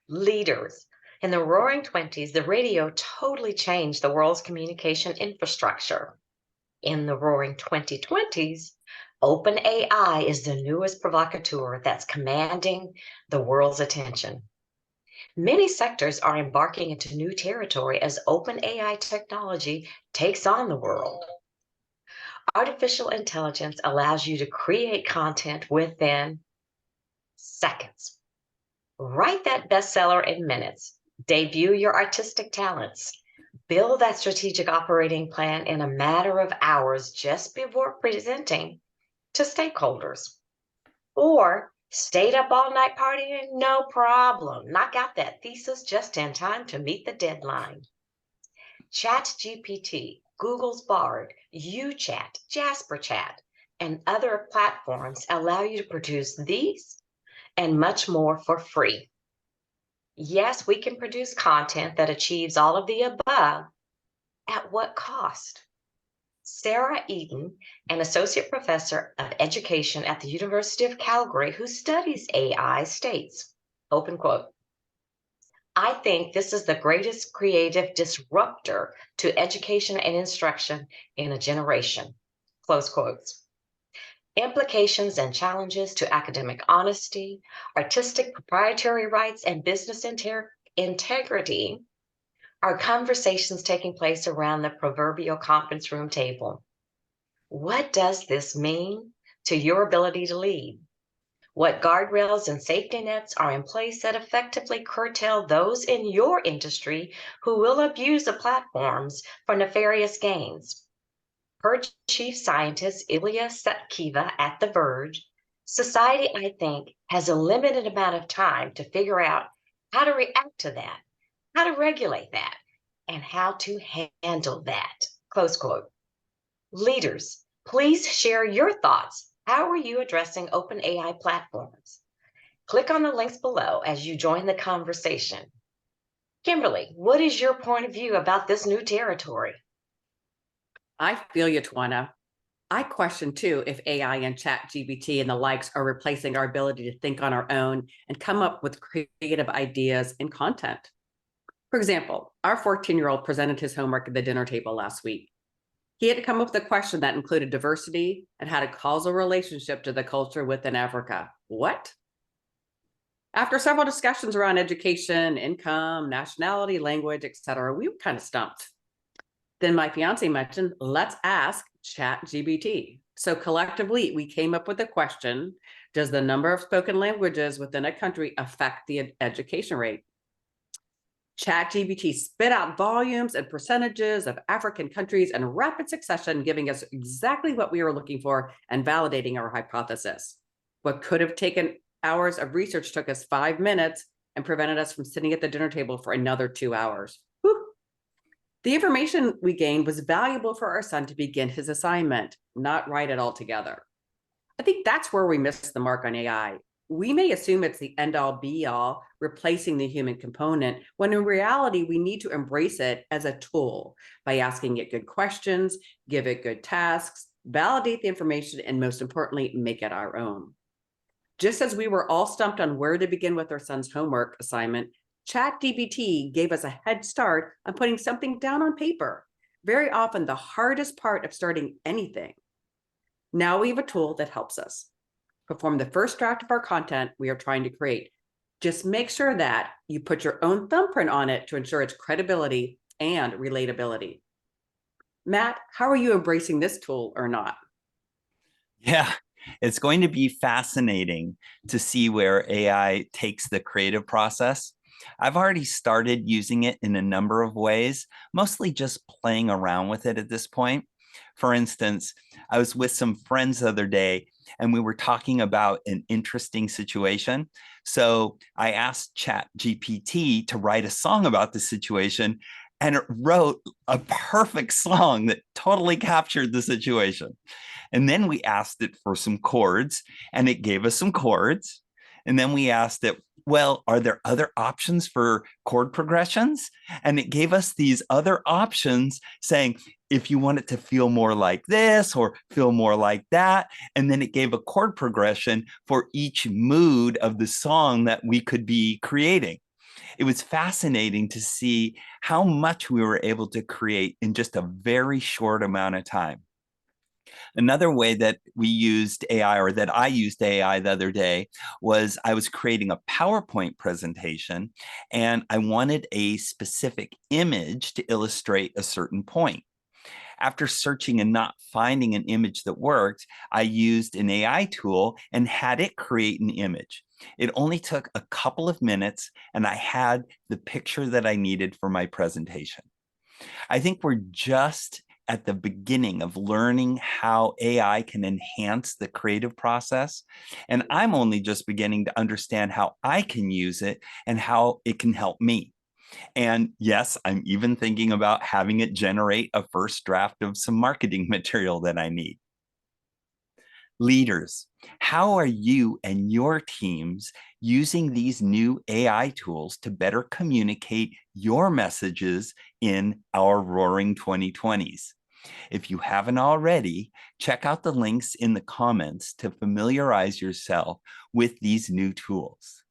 Leaders. In the roaring 20s, the radio totally changed the world's communication infrastructure. In the roaring 2020s, OpenAI is the newest provocateur that's commanding the world's attention. Many sectors are embarking into new territory as OpenAI technology takes on the world. Artificial intelligence allows you to create content within seconds. Write that bestseller in minutes. Debut your artistic talents. Build that strategic operating plan in a matter of hours just before presenting to stakeholders. Or stayed up all night partying? No problem. Knock out that thesis just in time to meet the deadline. ChatGPT, Google's Bard, UChat, JasperChat, and other platforms allow you to produce these and much more for free. Yes, we can produce content that achieves all of the above. At what cost? Sarah Eden, an associate professor of education at the University of Calgary who studies AI, states, open quote, "I think this is the greatest creative disruptor to education and instruction in a generation," close quotes. Implications and challenges to academic honesty, artistic proprietary rights, and business integrity are conversations taking place around the proverbial conference room table. What does this mean to your ability to lead? What guardrails and safety nets are in place that effectively curtail those in your industry who will abuse the platforms for nefarious gains? Per chief scientist Ilya Satkiva at The Verge, society, I think, has a limited amount of time to figure out how to react to that, how to regulate that, and how to handle that. Close quote. Leaders, please share your thoughts. How are you addressing OpenAI platforms? Click on the links below as you join the conversation. Kimberly, what is your point of view about this new territory? I feel you, Twiana. I question too if AI and ChatGPT and the likes are replacing our ability to think on our own and come up with creative ideas and content. For example, our 14-year-old presented his homework at the dinner table last week. He had to come up with a question that included diversity and had a causal relationship to the culture within Africa. What? After several discussions around education, income, nationality, language, etc., we were kind of stumped. Then my fiance mentioned, let's ask ChatGPT. So collectively, we came up with the question, does the number of spoken languages within a country affect the education rate? ChatGPT spit out volumes and percentages of African countries in rapid succession, giving us exactly what we were looking for and validating our hypothesis. What could have taken hours of research took us 5 minutes and prevented us from sitting at the dinner table for another 2 hours. Whew. The information we gained was valuable for our son to begin his assignment, not write it all together. I think that's where we missed the mark on AI. We may assume it's the end-all be-all, replacing the human component, when in reality, we need to embrace it as a tool by asking it good questions, give it good tasks, validate the information, and most importantly, make it our own. Just as we were all stumped on where to begin with our son's homework assignment, ChatGPT gave us a head start on putting something down on paper, very often the hardest part of starting anything. Now we have a tool that helps us perform the first draft of our content we are trying to create. Just make sure that you put your own thumbprint on it to ensure its credibility and relatability. Matt, how are you embracing this tool or not? Yeah, it's going to be fascinating to see where AI takes the creative process. I've already started using it in a number of ways, mostly just playing around with it at this point. For instance, I was with some friends the other day and we were talking about an interesting situation. So I asked ChatGPT to write a song about the situation, and it wrote a perfect song that totally captured the situation. And then we asked it for some chords, and it gave us some chords. And then we asked it, well, are there other options for chord progressions? And it gave us these other options saying, if you want it to feel more like this or feel more like that. And then it gave a chord progression for each mood of the song that we could be creating. It was fascinating to see how much we were able to create in just a very short amount of time. Another way that we used AI, or that I used AI the other day, was I was creating a PowerPoint presentation and I wanted a specific image to illustrate a certain point. After searching and not finding an image that worked, I used an AI tool and had it create an image. It only took a couple of minutes and I had the picture that I needed for my presentation. I think we're just at the beginning of learning how AI can enhance the creative process. And I'm only just beginning to understand how I can use it and how it can help me. And yes, I'm even thinking about having it generate a first draft of some marketing material that I need. Leaders, how are you and your teams using these new AI tools to better communicate your messages in our roaring 2020s? If you haven't already, check out the links in the comments to familiarize yourself with these new tools.